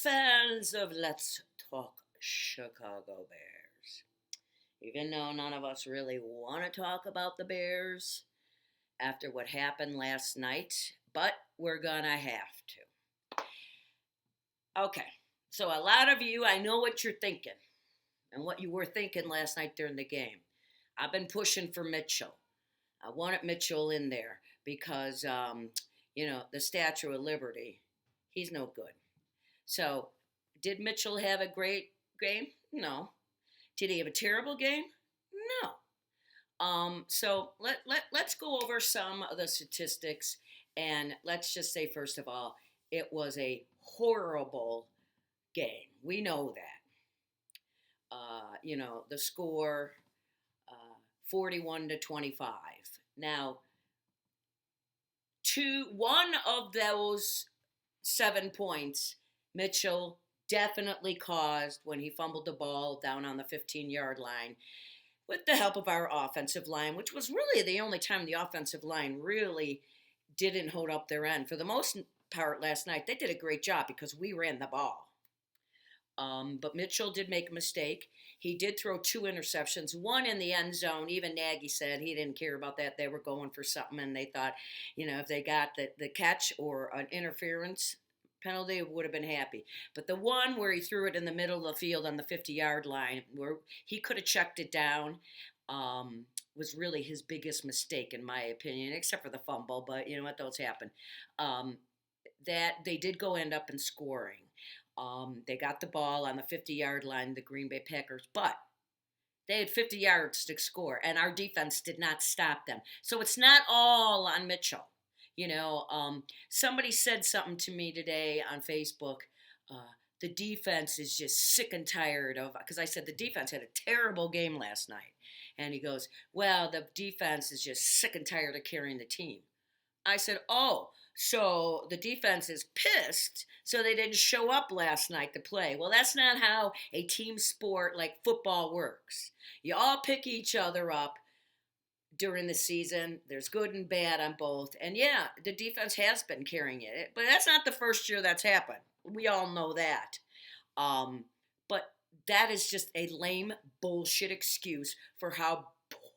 fans of Let's Talk Chicago Bears. Even though none of us really want to talk about the Bears after what happened last night, but we're gonna have to. Okay, so a lot of you, I know what you're thinking and what you were thinking last night during the game. I've been pushing for Mitchell. I wanted Mitchell in there because, the Statue of Liberty, he's no good. So, did Mitchell have a great game? No. Did he have a terrible game? No. So let's go over some of the statistics, and let's just say first of all, it was a horrible game. We know that. The score, 41-25. Now, one of those 7 points, Mitchell definitely caused when he fumbled the ball down on the 15-yard line with the help of our offensive line, which was really the only time the offensive line really didn't hold up their end. For the most part last night, they did a great job because we ran the ball. But Mitchell did make a mistake. He did throw 2 interceptions, one in the end zone. Even Nagy said he didn't care about that. They were going for something, and they thought, if they got the catch or an interference penalty, would have been happy. But the one where he threw it in the middle of the field on the 50-yard line, where he could have checked it down, was really his biggest mistake, in my opinion, except for the fumble. But you know what? Those happen. That they did end up in scoring. They got the ball on the 50-yard line, the Green Bay Packers, but they had 50 yards to score, and our defense did not stop them. So it's not all on Mitchell. Somebody said something to me today on Facebook. The defense is just sick and tired of, because I said the defense had a terrible game last night. And he goes, well, the defense is just sick and tired of carrying the team. I said, oh, so the defense is pissed, so they didn't show up last night to play. Well, that's not how a team sport like football works. You all pick each other up during the season. There's good and bad on both. And yeah, the defense has been carrying it, but that's not the first year that's happened. We all know that. But that is just a lame bullshit excuse for how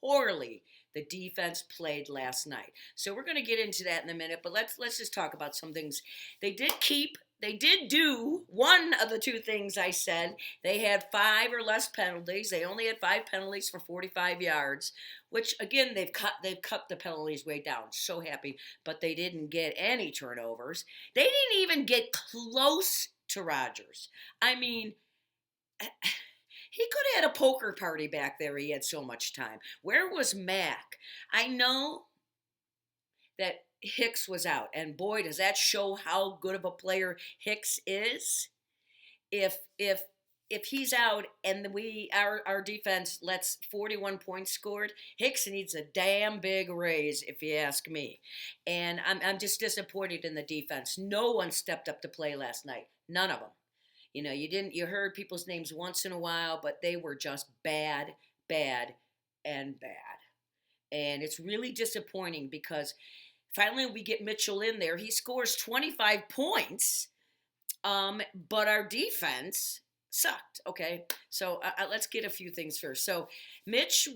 poorly the defense played last night. So we're going to get into that in a minute, but let's just talk about some things. They did do one of the two things I said. They had 5 or less penalties. They only had 5 penalties for 45 yards, which again they've cut the penalties way down. So happy, but they didn't get any turnovers. They didn't even get close to Rodgers. I mean, he could have had a poker party back there. He had so much time. Where was Mac? I know that Hicks was out, and boy, does that show how good of a player Hicks is. If he's out and our defense lets 41 points scored, Hicks needs a damn big raise, if you ask me. And I'm just disappointed in the defense. No one stepped up to play last night. None of them. You heard people's names once in a while, but they were just bad, and bad. And it's really disappointing because finally we get Mitchell in there. He scores 25 points, but our defense sucked. Okay, so let's get a few things first. So Mitch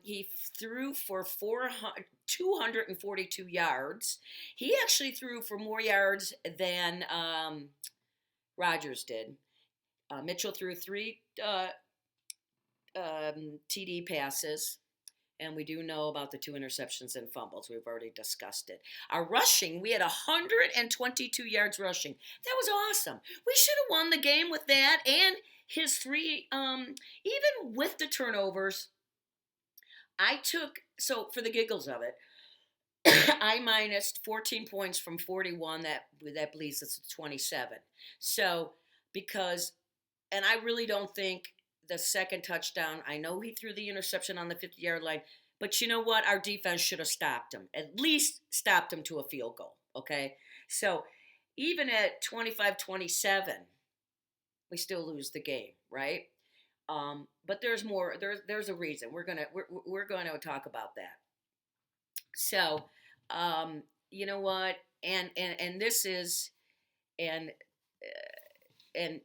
he threw for 242 yards. He actually threw for more yards than Rodgers did. Mitchell threw 3 TD passes, and we do know about the 2 interceptions and fumbles. We've already discussed it. Our rushing, we had 122 yards rushing. That was awesome. We should have won the game with that and his 3, even with the turnovers. So for the giggles of it, I minus 14 points from 41. That leaves us at 27. So and I really don't think the second touchdown, I know he threw the interception on the 50-yard line, but you know what? Our defense should have stopped him, at least stopped him to a field goal, okay? So even at 25-27, we still lose the game, right? But there's more. There's a reason. We're gonna talk about that. So, you know what? And this is, and and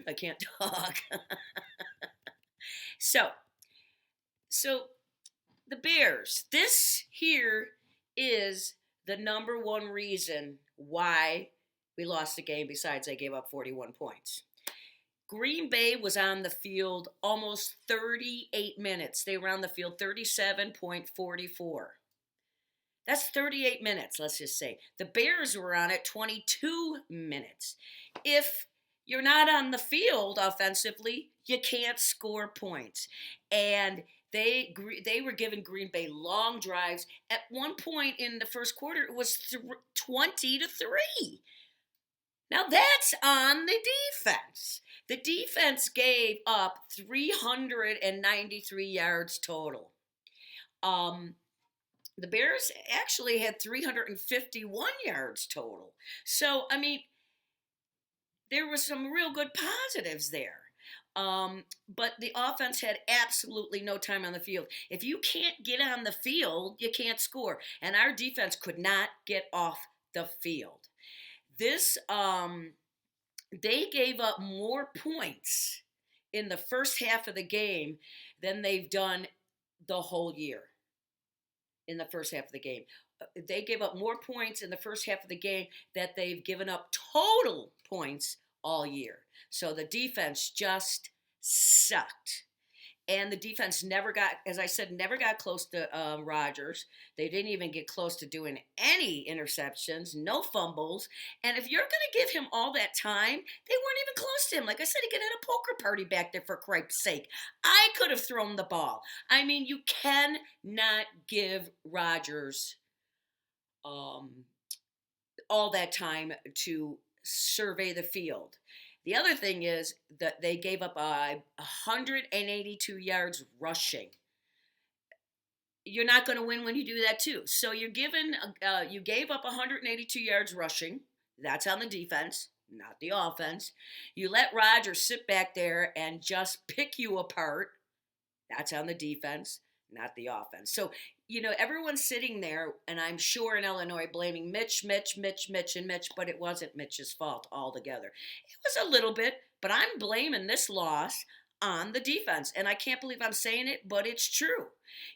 I can't talk. So, so the Bears. This here is the number one reason why we lost the game. Besides, they gave up 41 points. Green Bay was on the field almost 38 minutes. They were on the field 37.44. That's 38 minutes, let's just say. The Bears were on it 22 minutes. If you're not on the field offensively, you can't score points. And they were giving Green Bay long drives. At one point in the first quarter, it was 20-3. Now that's on the defense. The defense gave up 393 yards total. The Bears actually had 351 yards total. So, I mean, there were some real good positives there. But the offense had absolutely no time on the field. If you can't get on the field, you can't score. And our defense could not get off the field. They gave up more points in the first half of the game than they've done the whole year. In the first half of the game, they gave up more points in the first half of the game that they've given up total points all year. So the defense just sucked. And the defense never got, as I said, never got close to Rodgers. They didn't even get close to doing any interceptions, no fumbles. And if you're going to give him all that time, they weren't even close to him. Like I said, he could have had a poker party back there, for Christ's sake. I could have thrown the ball. I mean, you cannot give Rodgers all that time to survey the field. The other thing is that they gave up 182 yards rushing. You're not going to win when you do that too. So you gave up 182 yards rushing. That's on the defense, not the offense. You let Rodgers sit back there and just pick you apart. That's on the defense, not the offense. So, everyone's sitting there, and I'm sure in Illinois, blaming Mitch, but it wasn't Mitch's fault altogether. It was a little bit, but I'm blaming this loss on the defense. And I can't believe I'm saying it, but it's true,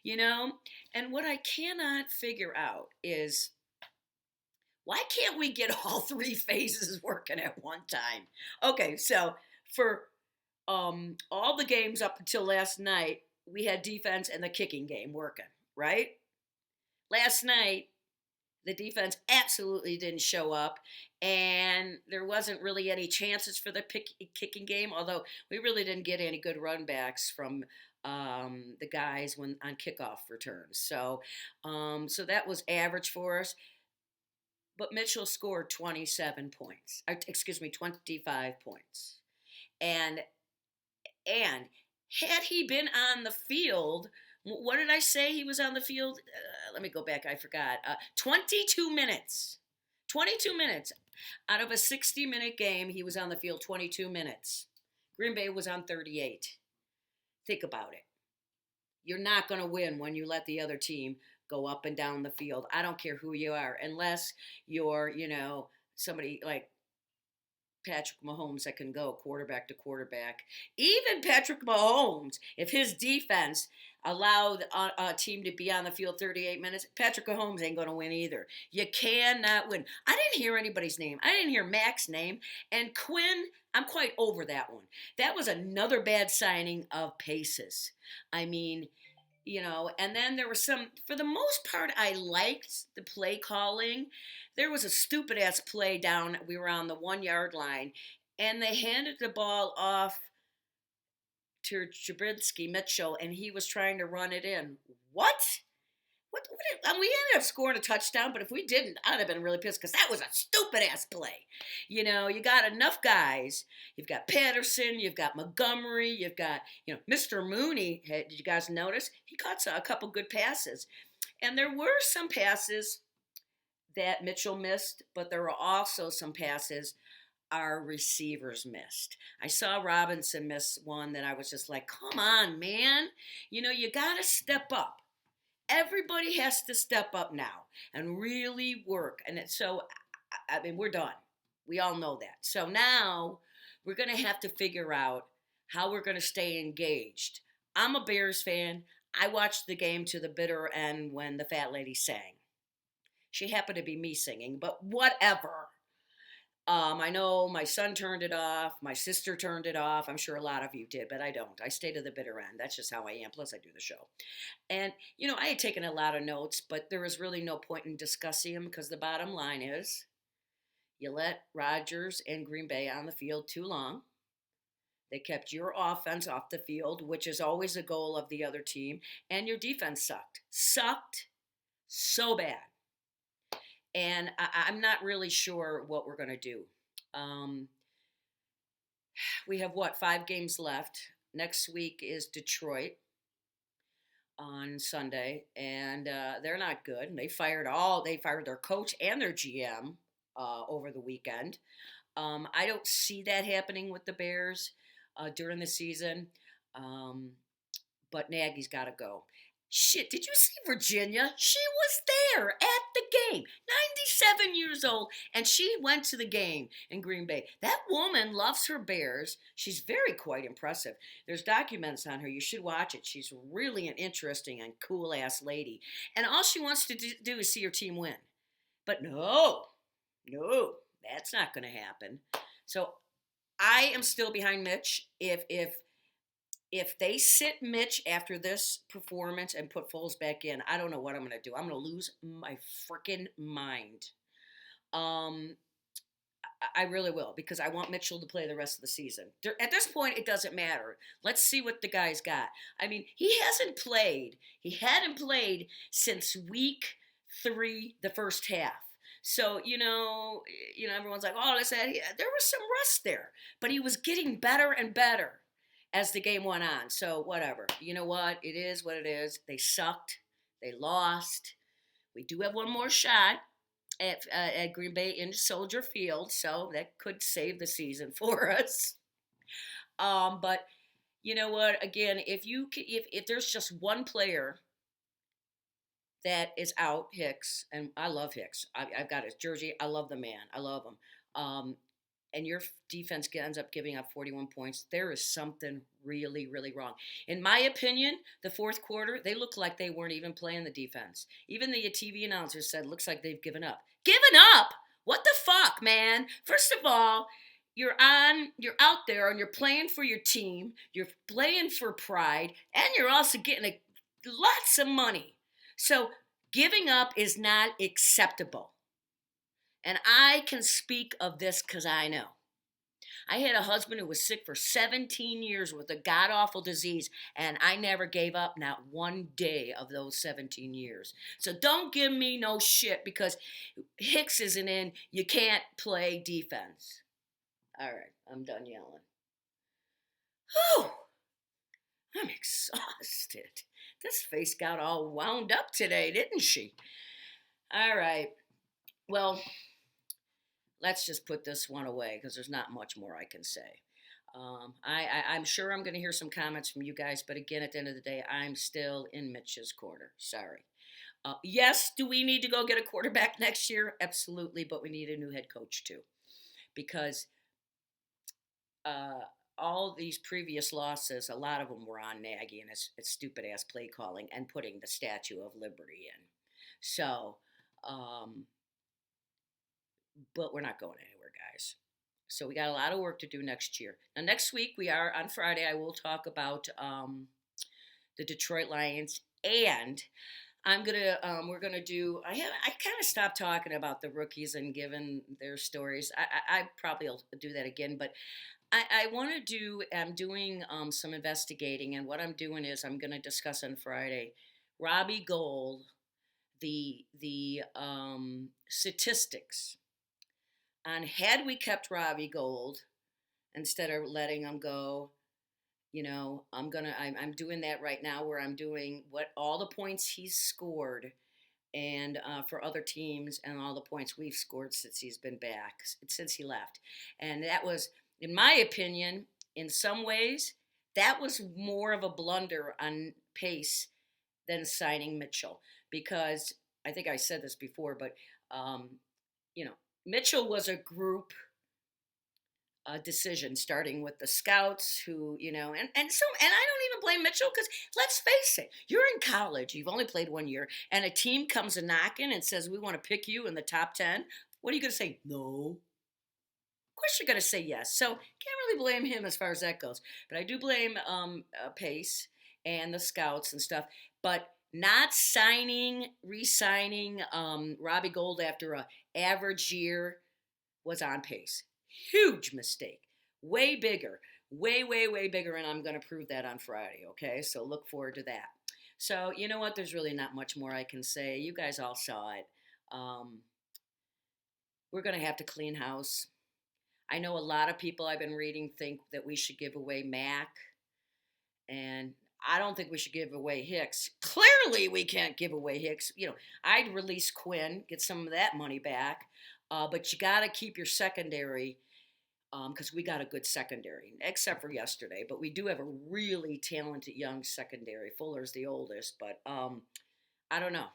And what I cannot figure out is, why can't we get all three phases working at one time? Okay, so for all the games up until last night, we had defense and the kicking game working, right? Last night, the defense absolutely didn't show up, and there wasn't really any chances for the kicking game, although we really didn't get any good run backs from the guys on kickoff returns. So that was average for us. But Mitchell scored 25 points. And had he been on the field, what did I say he was on the field? Let me go back. I forgot. 22 minutes. 22 minutes. Out of a 60-minute game, he was on the field 22 minutes. Green Bay was on 38. Think about it. You're not going to win when you let the other team go up and down the field. I don't care who you are, unless you're, somebody like Patrick Mahomes that can go quarterback to quarterback. Even Patrick Mahomes, if his defense allowed a team to be on the field 38 minutes, Patrick Mahomes ain't going to win either. You cannot win. I didn't hear anybody's name. I didn't hear Mac's name. And Quinn, I'm quite over that one. That was another bad signing of Pace's. I mean, and then there was some, for the most part, I liked the play calling. There was a stupid-ass play down, we were on the 1-yard line, and they handed the ball off to Trubisky Mitchell, and he was trying to run it in. What? And we ended up scoring a touchdown, but if we didn't, I'd have been really pissed, because that was a stupid-ass play. You got enough guys. You've got Patterson, you've got Montgomery, you've got, Mr. Mooney. Did you guys notice? He caught a couple good passes. And there were some passes that Mitchell missed, but there were also some passes our receivers missed. I saw Robinson miss one that I was just like, come on, man. You got to step up. Everybody has to step up now and really work. And so, we're done. We all know that. So now we're going to have to figure out how we're going to stay engaged. I'm a Bears fan. I watched the game to the bitter end when the fat lady sang. She happened to be me singing, but whatever. I know my son turned it off. My sister turned it off. I'm sure a lot of you did, but I don't. I stay to the bitter end. That's just how I am. Plus, I do the show. And, I had taken a lot of notes, but there was really no point in discussing them because the bottom line is you let Rodgers and Green Bay on the field too long. They kept your offense off the field, which is always a goal of the other team, and your defense sucked. Sucked so bad. And I'm not really sure what we're going to do. Um, we have 5 games left. Next week is Detroit on Sunday, and they're not good. They fired their coach and their GM over the weekend. I don't see that happening with the Bears during the season, but Nagy's got to go. Shit, did you see Virginia? She was there at the game, 97 years old, and she went to the game in Green Bay. That woman loves her Bears. She's quite impressive. There's documents on her. You should watch it. She's really an interesting and cool-ass lady. And all she wants to do is see her team win. But no, that's not going to happen. So I am still behind Mitch. If they sit Mitch after this performance and put Foles back in, I don't know what I'm going to do. I'm going to lose my freaking mind. I really will, because I want Mitchell to play the rest of the season. At this point, it doesn't matter. Let's see what the guy's got. I mean, he hadn't played since week 3, the first half. So, everyone's like, oh, there was some rust there. But he was getting better and better as the game went on. So, whatever. You know what? It is what it is. They sucked. They lost. We do have one more shot at Green Bay in Soldier Field, so that could save the season for us. But you know what? Again, if there's just one player that is out, Hicks, and I love Hicks. I've got his jersey. I love the man. I love him. And your defense ends up giving up 41 points, there is something really, really wrong. In my opinion, the fourth quarter, they look like they weren't even playing the defense. Even the TV announcer said, looks like they've given up. Given up? What the fuck, man? First of all, you're out there and you're playing for your team, you're playing for pride, and you're also getting lots of money. So giving up is not acceptable. And I can speak of this because I know. I had a husband who was sick for 17 years with a god-awful disease, and I never gave up, not one day of those 17 years. So don't give me no shit because Hicks isn't in, you can't play defense. All right, I'm done yelling. Whew, I'm exhausted. This face got all wound up today, didn't she? All right, well, let's just put this one away because there's not much more I can say. I'm sure I'm going to hear some comments from you guys, but again, at the end of the day, I'm still in Mitch's corner. Sorry. Yes, do we need to go get a quarterback next year? Absolutely, but we need a new head coach too. Because all these previous losses, a lot of them were on Nagy and his stupid-ass play calling and putting the Statue of Liberty in. So, but we're not going anywhere, guys. So we got a lot of work to do next year. Now, next week, on Friday, I will talk about the Detroit Lions, and we're gonna do. I kind of stopped talking about the rookies and giving their stories. I probably will do that again, but I want to do. I'm doing some investigating, and what I'm doing is I'm gonna discuss on Friday Robbie Gould, the statistics on had we kept Robbie Gould instead of letting him go. I'm doing that right now where I'm doing what all the points he's scored and for other teams and all the points we've scored since he's been back, since he left. And that was, in my opinion, in some ways, that was more of a blunder on Pace than signing Mitchell. Because I think I said this before, but, Mitchell was a group decision, starting with the scouts who, and I don't even blame Mitchell because let's face it, you're in college, you've only played 1 year, and a team comes a knocking and says, we want to pick you in the top 10. What are you going to say? No. Of course you're going to say yes. So can't really blame him as far as that goes. But I do blame Pace and the scouts and stuff. But not re-signing Robbie Gold after a average year was on Pace. Huge mistake. Way bigger. Way, way, way bigger. And I'm going to prove that on Friday. Okay. So look forward to that. So, you know what? There's really not much more I can say. You guys all saw it. We're going to have to clean house. I know a lot of people I've been reading think that we should give away Mac, and I don't think we should give away Hicks. Clearly, we can't give away Hicks. I'd release Quinn, get some of that money back, but you got to keep your secondary because we got a good secondary, except for yesterday. But we do have a really talented young secondary. Fuller's the oldest, but I don't know.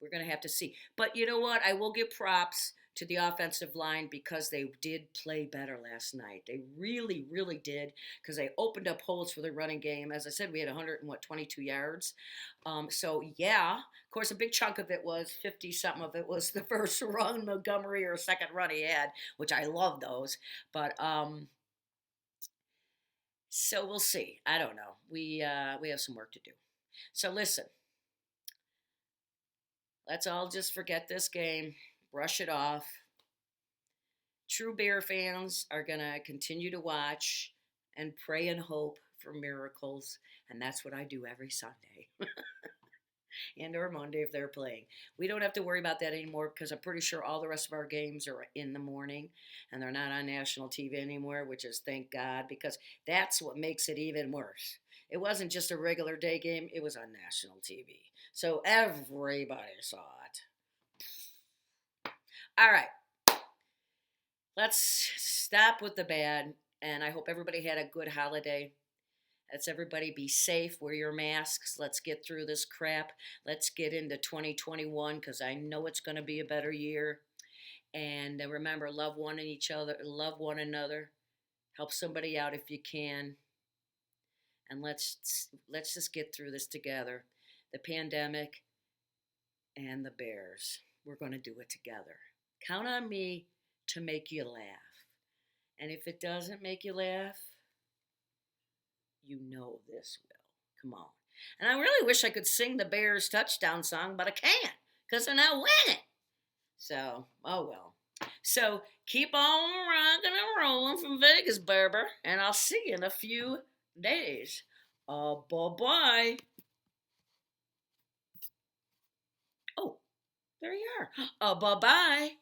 We're going to have to see. But you know what? I will give props to the offensive line because they did play better last night. They really, really did because they opened up holes for the running game. As I said, we had 122 yards. So, yeah, of course, a big chunk of it was 50-something of it was the first run Montgomery or second run he had, which I love those. But so we'll see. I don't know. We have some work to do. So, listen. Let's all just forget this game, brush it off. True Bear fans are going to continue to watch and pray and hope for miracles. And that's what I do every Sunday and or Monday if they're playing. We don't have to worry about that anymore because I'm pretty sure all the rest of our games are in the morning and they're not on national TV anymore, which is thank God because that's what makes it even worse. It wasn't just a regular day game, it was on national TV. So everybody saw it. All right. Let's stop with the bad. And I hope everybody had a good holiday. Let's everybody be safe. Wear your masks. Let's get through this crap. Let's get into 2021 because I know it's going to be a better year. And remember, love one another. Help somebody out if you can. And let's just get through this together. The pandemic and the Bears. We're going to do it together. Count on me to make you laugh. And if it doesn't make you laugh, you know this will. Come on. And I really wish I could sing the Bears touchdown song, but I can't because they're not winning. So, oh well. So keep on rocking and rolling from Vegas, Berber. And I'll see you in a few days. Bye-bye. Oh, there you are. Bye-bye.